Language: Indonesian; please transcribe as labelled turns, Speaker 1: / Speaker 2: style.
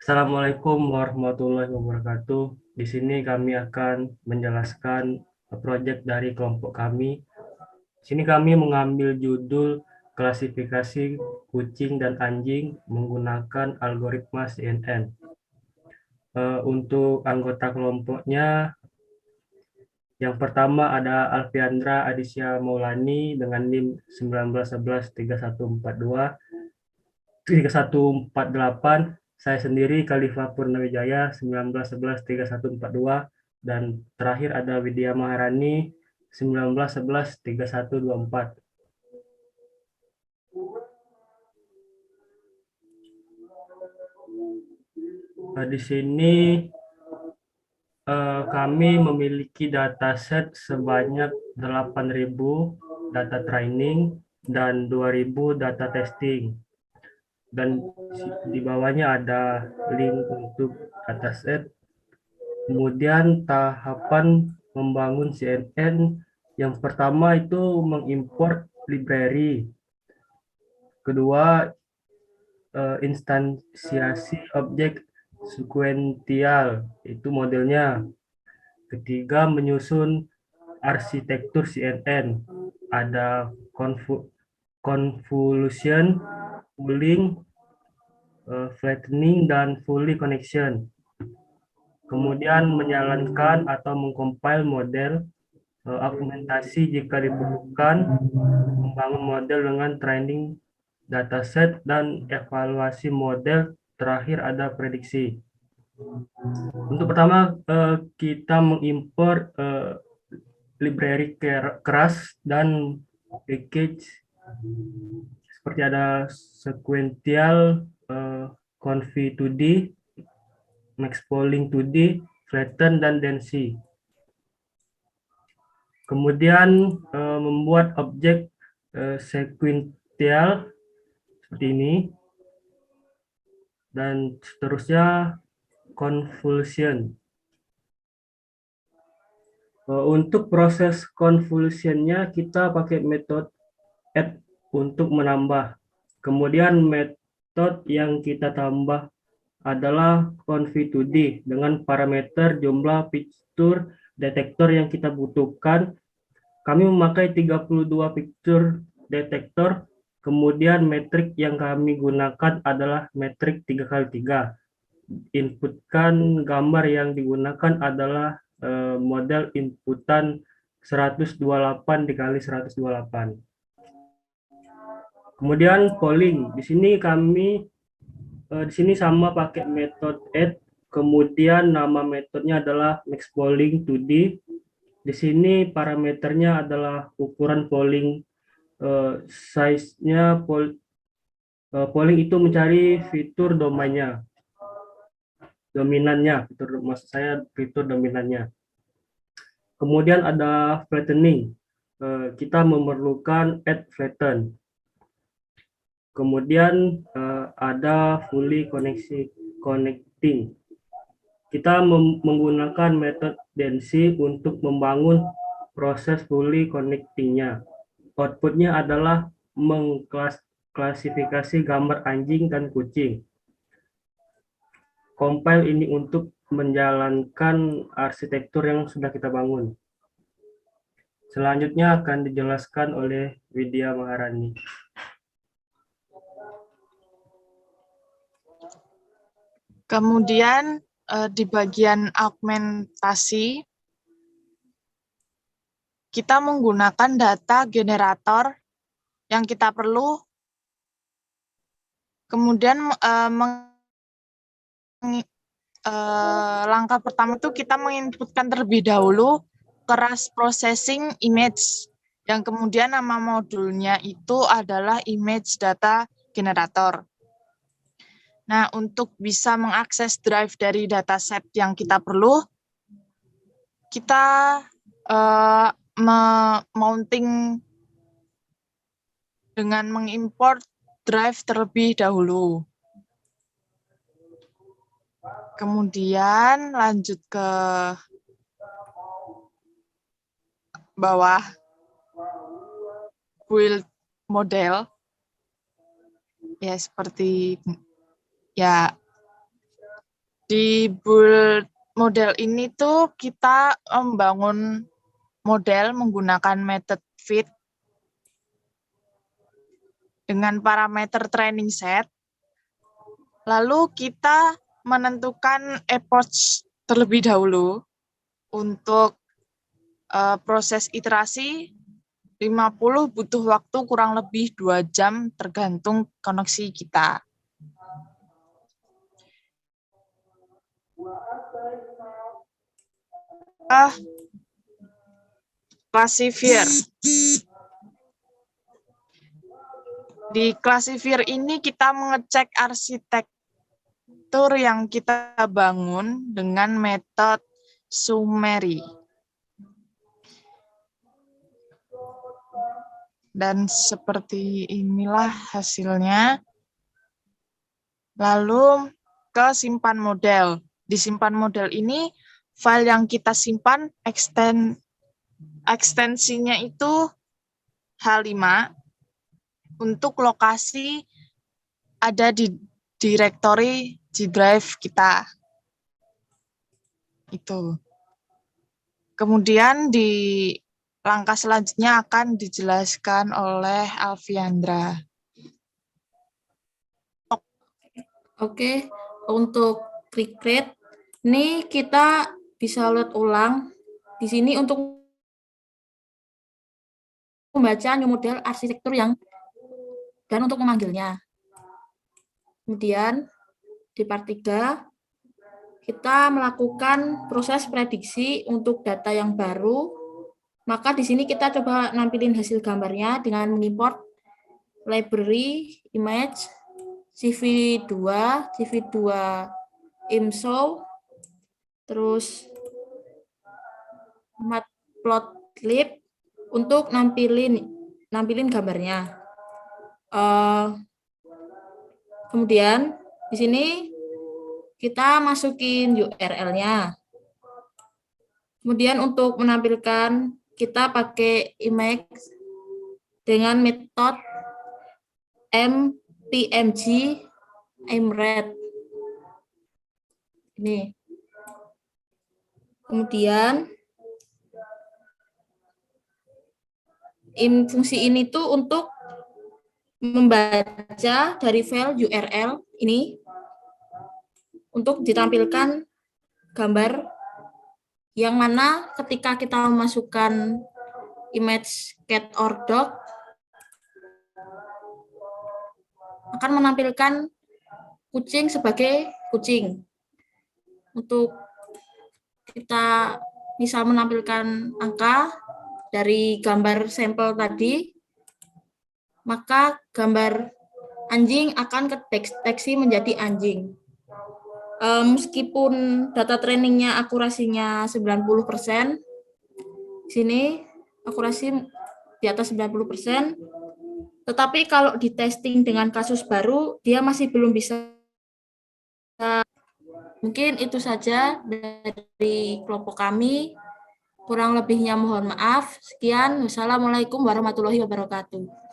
Speaker 1: Assalamualaikum warahmatullahi wabarakatuh. Di sini kami akan menjelaskan proyek dari kelompok kami. Di sini kami mengambil judul klasifikasi kucing dan anjing menggunakan algoritma CNN. Untuk anggota kelompoknya, yang pertama ada Alfiandra Adisya Maulani dengan NIM 19113142. 3148, saya sendiri Khalifah Purnawijaya 1911 3142, dan terakhir ada Widya Maharani 1911 3124. Di sini kami memiliki dataset sebanyak 8.000 data training dan 2.000 data testing, dan di bawahnya ada link untuk dataset. Kemudian tahapan membangun CNN, yang pertama itu mengimport library. Kedua, instansiasi objek sekuensial, itu modelnya. Ketiga, menyusun arsitektur CNN. Ada convolution, pooling, flattening, dan fully connection. Kemudian menjalankan atau mengcompile model, argumentasi jika diperlukan, membangun model dengan training dataset, dan evaluasi model. Terakhir ada prediksi. Untuk pertama, kita mengimport library keras dan package seperti ada sequential, conv2d, maxpooling 2d, flatten, dan density. Kemudian membuat objek sequential seperti ini, dan seterusnya convolution. Untuk proses convolutionnya kita pakai metode add untuk menambah. Kemudian metode yang kita tambah adalah conv2d dengan parameter jumlah fitur detektor yang kita butuhkan. Kami memakai 32 fitur detektor. Kemudian metrik yang kami gunakan adalah metrik 3x3. Inputkan gambar yang digunakan adalah model inputan 128 dikali 128. Kemudian polling. Di sini sama pakai metode add. Kemudian nama metodenya adalah maxpooling 2D. Di sini parameternya adalah ukuran polling, size-nya. Polling itu mencari fitur dominannya, maksud saya fitur dominannya. Kemudian ada flattening. Kita memerlukan add flatten. Kemudian ada fully connecting. Kita menggunakan metode density untuk membangun proses fully connecting-nya. Outputnya adalah mengklasifikasi gambar anjing dan kucing. Compile ini untuk menjalankan arsitektur yang sudah kita bangun. Selanjutnya akan dijelaskan oleh Widya Maharani.
Speaker 2: Kemudian di bagian augmentasi, kita menggunakan data generator yang kita perlu. Kemudian langkah pertama itu kita menginputkan terlebih dahulu keras processing image, yang kemudian nama modulnya itu adalah image data generator. Nah, untuk bisa mengakses drive dari dataset yang kita perlu, kita mounting dengan mengimport drive terlebih dahulu. Kemudian lanjut ke bawah, build model. Ya, seperti ya Di build model ini tuh kita membangun model menggunakan method fit dengan parameter training set. Lalu kita menentukan approach terlebih dahulu untuk proses iterasi 50 butuh waktu kurang lebih 2 jam tergantung koneksi kita. Classifier. Di classifier ini kita mengecek arsitektur yang kita bangun dengan metode summary. Dan seperti inilah hasilnya. Lalu ke simpan model. Di simpan model ini, file yang kita simpan ekstensinya itu H5 untuk lokasi ada di direktori G Drive kita. Itu. Kemudian di langkah selanjutnya akan dijelaskan oleh Alfiandra.
Speaker 3: Oke, untuk create ini kita bisa load ulang di sini untuk membaca new model arsitektur yang dan untuk memanggilnya. Kemudian di part 3 kita melakukan proses prediksi untuk data yang baru. Maka di sini kita coba nampilin hasil gambarnya dengan mengimport library image CV2 imshow, terus matplotlib untuk nampilin gambarnya. Kemudian di sini kita masukin URL-nya. Kemudian untuk menampilkan kita pakai image dengan metode mpmg imret. Ini. Kemudian fungsi ini tuh untuk membaca dari file URL ini untuk ditampilkan gambar yang mana ketika kita memasukkan image cat or dog akan menampilkan kucing sebagai kucing. Untuk kita bisa menampilkan angka dari gambar sampel tadi, maka gambar anjing akan kedeteksi menjadi anjing. Meskipun data trainingnya akurasinya 90%, sini akurasi di atas 90%, tetapi kalau di testing dengan kasus baru, dia masih belum bisa. Mungkin itu saja dari kelompok kami. Kurang lebihnya mohon maaf. Sekian. Wassalamualaikum warahmatullahi wabarakatuh.